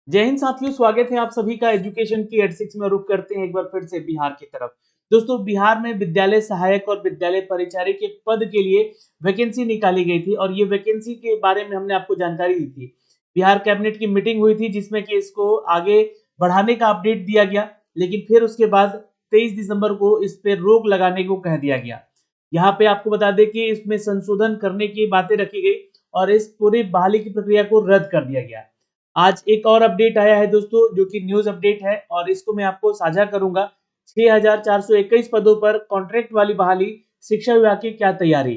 जय हिंद साथियों, स्वागत है आप सभी का एजुकेशन की एट 6 में। रुक करते हैं एक बार फिर से बिहार की तरफ। दोस्तों, बिहार में विद्यालय सहायक और विद्यालय परिचारी के पद के लिए वैकेंसी निकाली गई थी और ये वैकेंसी के बारे में हमने आपको जानकारी दी थी। बिहार कैबिनेट की मीटिंग हुई थी जिसमें कि इसको आगे बढ़ाने का अपडेट दिया गया, लेकिन फिर उसके बाद 23 दिसंबर को इस पे रोक लगाने को कह दिया गया। यहाँ पे आपको बता दें कि इसमें संशोधन करने की बातें रखी गई और इस पूरी बहाली की प्रक्रिया को रद्द कर दिया गया। आज एक और अपडेट आया है दोस्तों, जो कि न्यूज़ अपडेट है और इसको मैं आपको साझा करूंगा। 6421 पदों पर कॉन्ट्रैक्ट वाली बहाली, शिक्षा विभाग की क्या तैयारी।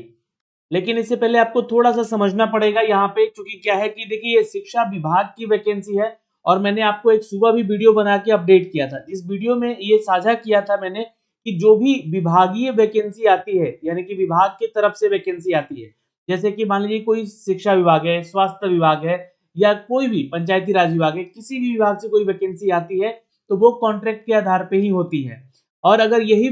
लेकिन इससे पहले आपको थोड़ा-सा समझना पड़ेगा यहाँ पे, क्योंकि क्या है कि देखिए ये शिक्षा विभाग की वैकेंसी है और मैंने आपको एक सुबह भी वीडियो बना के अपडेट किया था। इस वीडियो में ये साझा किया था मैंने कि जो भी विभागीय वैकेंसी आती है, यानी कि विभाग की तरफ से वैकेंसी आती है, जैसे कि मान लीजिए कोई शिक्षा विभाग है, स्वास्थ्य विभाग है या कोई भी पंचायती राज विभाग है, किसी भी विभाग से कोई वैकेंसी आती है तो वो कॉन्ट्रैक्ट के आधार पे ही होती है। और अगर यही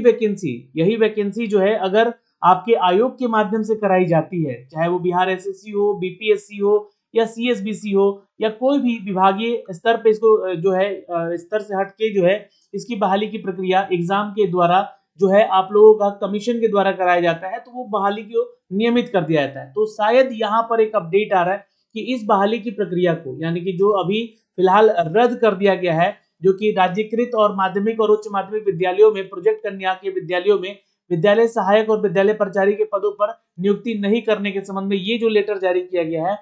वैकेंसी जो है अगर आपके आयोग के माध्यम से कराई जाती है, चाहे वो बिहार एसएससी हो, बीपीएससी हो या सीएसबीसी हो या कोई भी विभागीय स्तर पे इसको जो है स्तर से हट के जो है इसकी बहाली की प्रक्रिया एग्जाम के द्वारा जो है आप लोगों का कमीशन के द्वारा कराया जाता है, तो वो बहाली को नियमित कर दिया जाता है। तो शायद यहाँ पर एक अपडेट आ रहा है कि इस बहाली की प्रक्रिया को, यानी कि जो अभी फिलहाल रद्द कर दिया गया है, जो कि राज्यकृत और माध्यमिक और उच्च माध्यमिक विद्यालयों में, प्रोजेक्ट कन्या के विद्यालयों में विद्यालय सहायक और विद्यालय परिचारी के पदों पर नियुक्ति नहीं करने के संबंध में ये जो लेटर जारी किया गया है,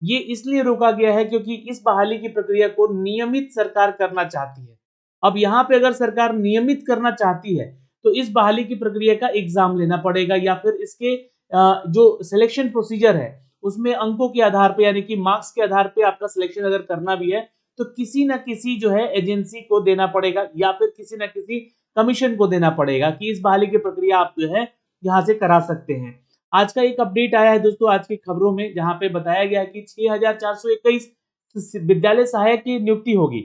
ये इसलिए रोका गया है क्योंकि इस बहाली की प्रक्रिया को नियमित सरकार करना चाहती है। अब यहाँ पे अगर सरकार नियमित करना चाहती है तो इस बहाली की प्रक्रिया का एग्जाम लेना पड़ेगा या फिर इसके जो सिलेक्शन प्रोसीजर है उसमें अंकों के आधार पे, यानी कि मार्क्स के आधार पे आपका सिलेक्शन अगर करना भी है तो किसी ना किसी जो है एजेंसी को देना पड़ेगा या फिर किसी ना किसी कमीशन को देना पड़ेगा कि इस बहाली की प्रक्रिया आप जो है यहाँ से करा सकते हैं। आज का एक अपडेट आया है दोस्तों आज की खबरों में, जहाँ पे बताया गया है कि 6421 विद्यालय सहायक की नियुक्ति होगी।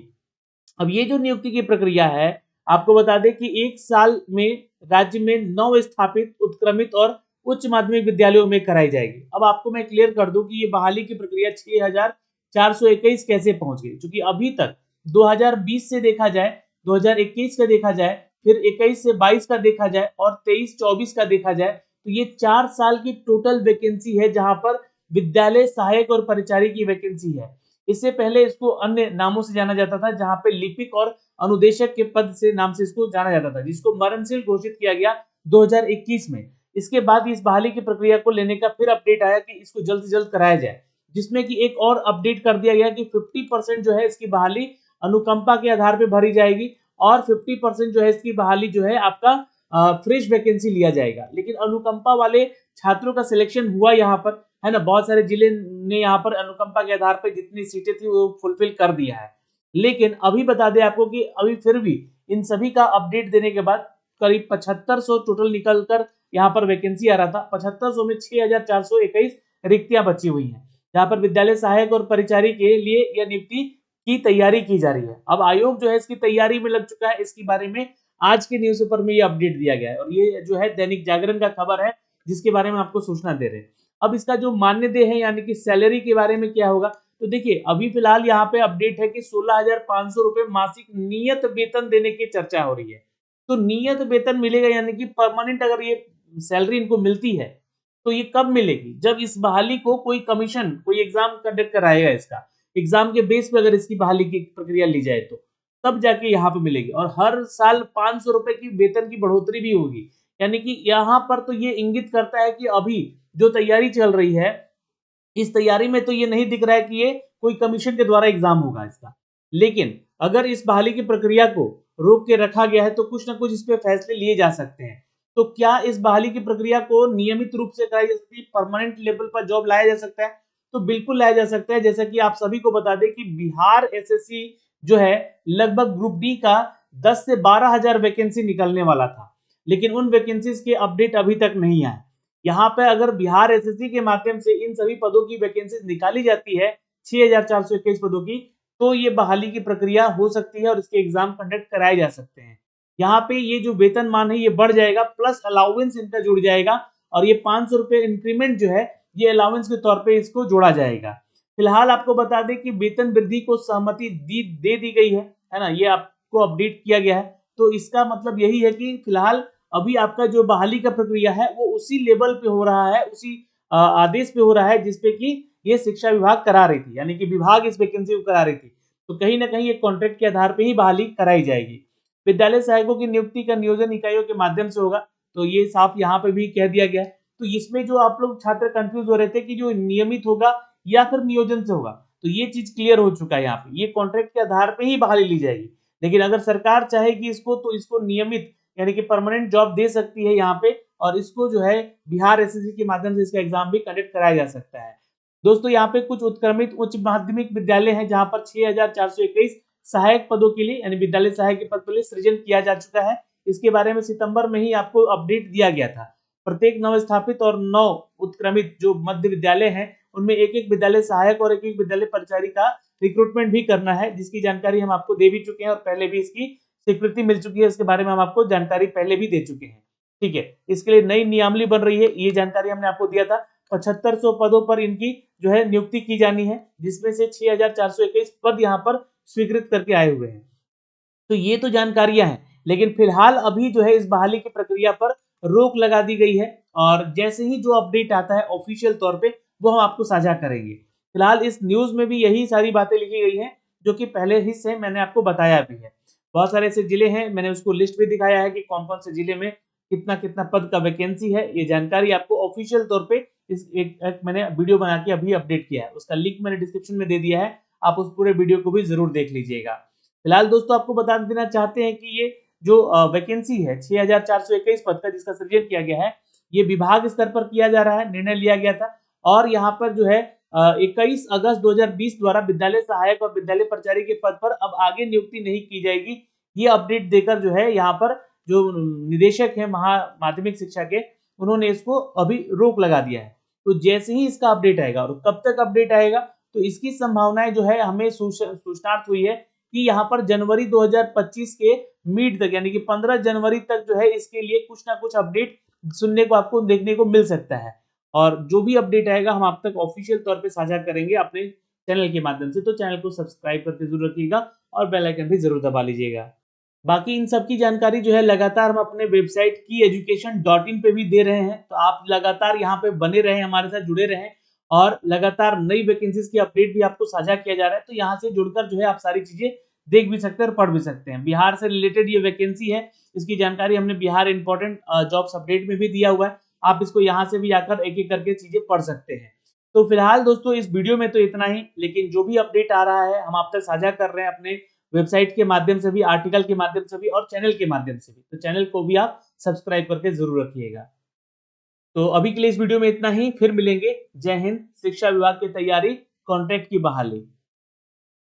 अब ये जो नियुक्ति की प्रक्रिया है, आपको बता दें कि एक साल में राज्य में 9 स्थापित उत्क्रमित और उच्च माध्यमिक विद्यालयों में कराई जाएगी। अब आपको मैं क्लियर कर दूं कि ये बहाली की प्रक्रिया 6421 कैसे पहुंच गई, क्योंकि अभी तक 2020 से देखा जाए, 2021 का देखा जाए, फिर 21 से 22 का देखा जाए और 23-24 का देखा जाए, तो ये 4 साल की टोटल वैकेंसी है जहां पर विद्यालय सहायक और परिचारी की वैकेंसी है। इससे पहले इसको अन्य नामों से जाना जाता था, जहां पे लिपिक और अनुदेशक के पद से नाम से इसको जाना जाता था, जिसको मरणशील घोषित किया गया 2021 में। इसके बाद इस बहाली की प्रक्रिया को लेने का फिर अपडेट आया कि इसको जल्द से जल्द कराया जाए, जिसमें कि एक और अपडेट कर दिया गया कि 50% जो है इसकी बहाली अनुकंपा के आधार पर भरी जाएगी और 50% जो है इसकी बहाली जो है आपका फ्रेश वैकेंसी लिया जाएगा। लेकिन अनुकंपा वाले छात्रों का सिलेक्शन हुआ यहाँ पर, है ना, बहुत सारे जिले ने यहाँ पर अनुकंपा के आधार पर जितनी सीटें थी वो फुलफिल कर दिया है। लेकिन अभी बता दें आपको कि अभी फिर भी इन सभी का अपडेट देने के बाद करीब 7500 टोटल निकल कर यहाँ पर वैकेंसी आ रहा था। 7500 में 6421 रिक्तियां बची हुई हैं, जहाँ पर विद्यालय सहायक और परिचारी के लिए यह नियुक्ति की तैयारी की जा रही है। अब आयोग जो है इसकी तैयारी में लग चुका है। इसके बारे में आज के न्यूज़पेपर में ये अपडेट दिया गया है और ये जो है दैनिक जागरण का खबर है, जिसके बारे में आपको सूचना दे रहे हैं। अब इसका जो मानदेय है, यानी कि सैलरी के बारे में क्या होगा, तो देखिए अभी फिलहाल यहाँ पे अपडेट है कि 16,500 रुपए मासिक नियत वेतन देने की चर्चा हो रही है। तो नियत वेतन मिलेगा, यानी कि परमानेंट अगर ये सैलरी इनको मिलती है तो ये कब मिलेगी, जब इस बहाली को कोई कमीशन, कोई एग्जाम कंडक्ट कराएगा, इसका एग्जाम के बेस पे अगर इसकी बहाली की प्रक्रिया ली जाए तो तब जाके यहाँ पे मिलेगी। और हर साल 500 रुपए की वेतन की बढ़ोतरी भी होगी। यानी कि यहाँ पर तो ये इंगित करता है कि अभी जो तैयारी चल रही है, इस तैयारी में तो ये नहीं दिख रहा है कि ये कोई कमीशन के द्वारा एग्जाम होगा इसका। लेकिन अगर इस बहाली की प्रक्रिया को रोक के रखा गया है तो कुछ ना कुछ इस पे फैसले लिए जा सकते हैं। तो क्या इस बहाली की प्रक्रिया को नियमित रूप से कराई जा सकती है, परमानेंट लेवल पर जॉब लाया जा सकता है? तो बिल्कुल लाया जा सकता है। जैसा कि आप सभी को बता दें कि बिहार एसएससी जो है लगभग ग्रुप डी का 10 से 12,000 वैकेंसी निकलने वाला था, लेकिन उन वैकेंसीज के अपडेट अभी तक नहीं आए। यहाँ पे अगर बिहार एसएससी के माध्यम से इन सभी पदों की वैकेंसी निकाली जाती है, 6421 पदों की, तो ये बहाली की प्रक्रिया हो सकती है और इसके एग्जाम कंडक्ट कराए जा सकते हैं। यहाँ पे ये जो वेतनमान है ये बढ़ जाएगा, प्लस अलाउंस इनका जुड़ जाएगा और ये 500 रुपए इंक्रीमेंट जो है ये अलाउंस के तौर पे इसको जोड़ा जाएगा। फिलहाल आपको बता दें कि वेतन वृद्धि को सहमति दे दी गई है ना, ये आपको अपडेट किया गया है। तो इसका मतलब यही है कि फिलहाल अभी आपका जो बहाली का प्रक्रिया है वो उसी लेवल पे हो रहा है, उसी आदेश पे हो रहा है जिसपे कि ये शिक्षा विभाग करा रही थी, यानी कि विभाग इस वैकेंसी को करा रही थी। तो कहीं ना कहीं ये कॉन्ट्रैक्ट के आधार पे ही बहाली कराई जाएगी। विद्यालय सहायकों की नियुक्ति का नियोजन इकाइयों के माध्यम से होगा, तो ये साफ यहाँ पे भी कह दिया गया है। तो इसमें जो आप लोग छात्र कंफ्यूज हो रहे थे कि जो नियमित होगा या फिर नियोजन से होगा, तो ये चीज क्लियर हो चुका है। यहाँ पे ये कॉन्ट्रैक्ट के आधार पे ही बहाली ली जाएगी, लेकिन अगर सरकार चाहेगी इसको तो इसको नियमित यानी कि परमानेंट जॉब दे सकती है यहाँ पे, और इसको जो है बिहार एसएससी के माध्यम से इसका एग्जाम भी कंडक्ट कराया जा सकता है। दोस्तों यहाँ पे कुछ उत्क्रमित उच्च माध्यमिक विद्यालय हैं जहां पर 6421 सहायक पदों के लिए यानी विद्यालय सहायक के पद के लिए सृजन किया जा चुका है। इसके बारे में सितंबर में ही आपको अपडेट दिया गया था। प्रत्येक नव स्थापित और 9 उत्क्रमित जो मध्य विद्यालय हैं उनमें एक एक विद्यालय सहायक और एक एक विद्यालय परिचारी का रिक्रूटमेंट भी करना है, जिसकी जानकारी हम आपको दे भी चुके हैं और पहले भी इसकी स्वीकृति मिल चुकी है। इसके बारे में हम आपको जानकारी पहले भी दे चुके हैं। ठीक है, इसके लिए नई नियमावली बन रही है, ये जानकारी हमने आपको दिया था। 7500 पदों पर इनकी जो है नियुक्ति की जानी है, जिसमें से 6421 पद यहाँ पर स्वीकृत करके आए हुए हैं। तो ये तो जानकारियां हैं, लेकिन फिलहाल अभी जो है इस बहाली की प्रक्रिया पर रोक लगा दी गई है, और जैसे ही जो अपडेट आता है ऑफिशियल तौर पे वो हम आपको साझा करेंगे। फिलहाल इस न्यूज में भी यही सारी बातें लिखी गई हैं जो कि पहले ही से मैंने आपको बताया भी है। बहुत सारे ऐसे जिले हैं, मैंने उसको लिस्ट भी दिखाया है कि कौन कौन से जिले में कितना कितना पद का वैकेंसी है। ये जानकारी आपको ऑफिशियल तौर पे इस एक मैंने वीडियो बना के अभी अपडेट किया है, उसका लिंक मैंने डिस्क्रिप्शन में दे दिया है, आप उस पूरे वीडियो को भी जरूर देख लीजिएगा। फिलहाल दोस्तों आपको बता देना चाहते हैं कि ये जो वैकेंसी है 6421 पद का जिसका सृजन किया गया है, ये विभाग स्तर पर किया जा रहा है, निर्णय लिया गया था। और यहाँ पर जो है 21 अगस्त 2020 द्वारा विद्यालय सहायक और विद्यालय प्राचार्य के पद पर अब आगे नियुक्ति नहीं की जाएगी। ये अपडेट देकर जो है यहाँ पर जो निदेशक है माध्यमिक शिक्षा के, उन्होंने इसको अभी रोक लगा दिया है। तो जैसे ही इसका अपडेट आएगा, और कब तक अपडेट आएगा, तो इसकी संभावनाएं जो है हमें सूचनार्थ हुई है कि यहाँ पर जनवरी 2025 के मिड तक यानी कि 15 जनवरी तक जो है इसके लिए कुछ ना कुछ अपडेट सुनने को आपको देखने को मिल सकता है। और जो भी अपडेट आएगा हम आप तक ऑफिशियल तौर पे साझा करेंगे अपने चैनल के माध्यम से। तो चैनल को सब्सक्राइब करके जरूर रखिएगा और बेल आइकन भी जरूर दबा लीजिएगा। बाकी इन सब की जानकारी जो है लगातार हम अपने वेबसाइट की education.in पे भी दे रहे हैं, तो आप लगातार यहाँ पे बने रहें, हमारे साथ जुड़े रहें, और लगातार नई वैकेंसीज की अपडेट भी आपको साझा किया जा रहा है। तो यहाँ से जुड़कर जो है आप सारी चीजें देख भी सकते हैं और पढ़ भी सकते हैं। बिहार से रिलेटेड ये वैकेंसी है, इसकी जानकारी हमने बिहार इंपॉर्टेंट जॉब्स अपडेट में भी दिया हुआ है, आप इसको यहाँ से भी आकर एक एक करके चीजें पढ़ सकते हैं। तो फिलहाल दोस्तों इस वीडियो में तो इतना ही, लेकिन जो भी अपडेट आ रहा है हम आप तक साझा कर रहे हैं अपने वेबसाइट के माध्यम से भी, आर्टिकल के माध्यम से भी और चैनल के माध्यम से भी। तो चैनल को भी आप सब्सक्राइब करके जरूर रखिएगा। तो अभी के लिए इस वीडियो में इतना ही, फिर मिलेंगे। जय हिंद। शिक्षा विभाग की तैयारी, कॉन्ट्रैक्ट की बहाली।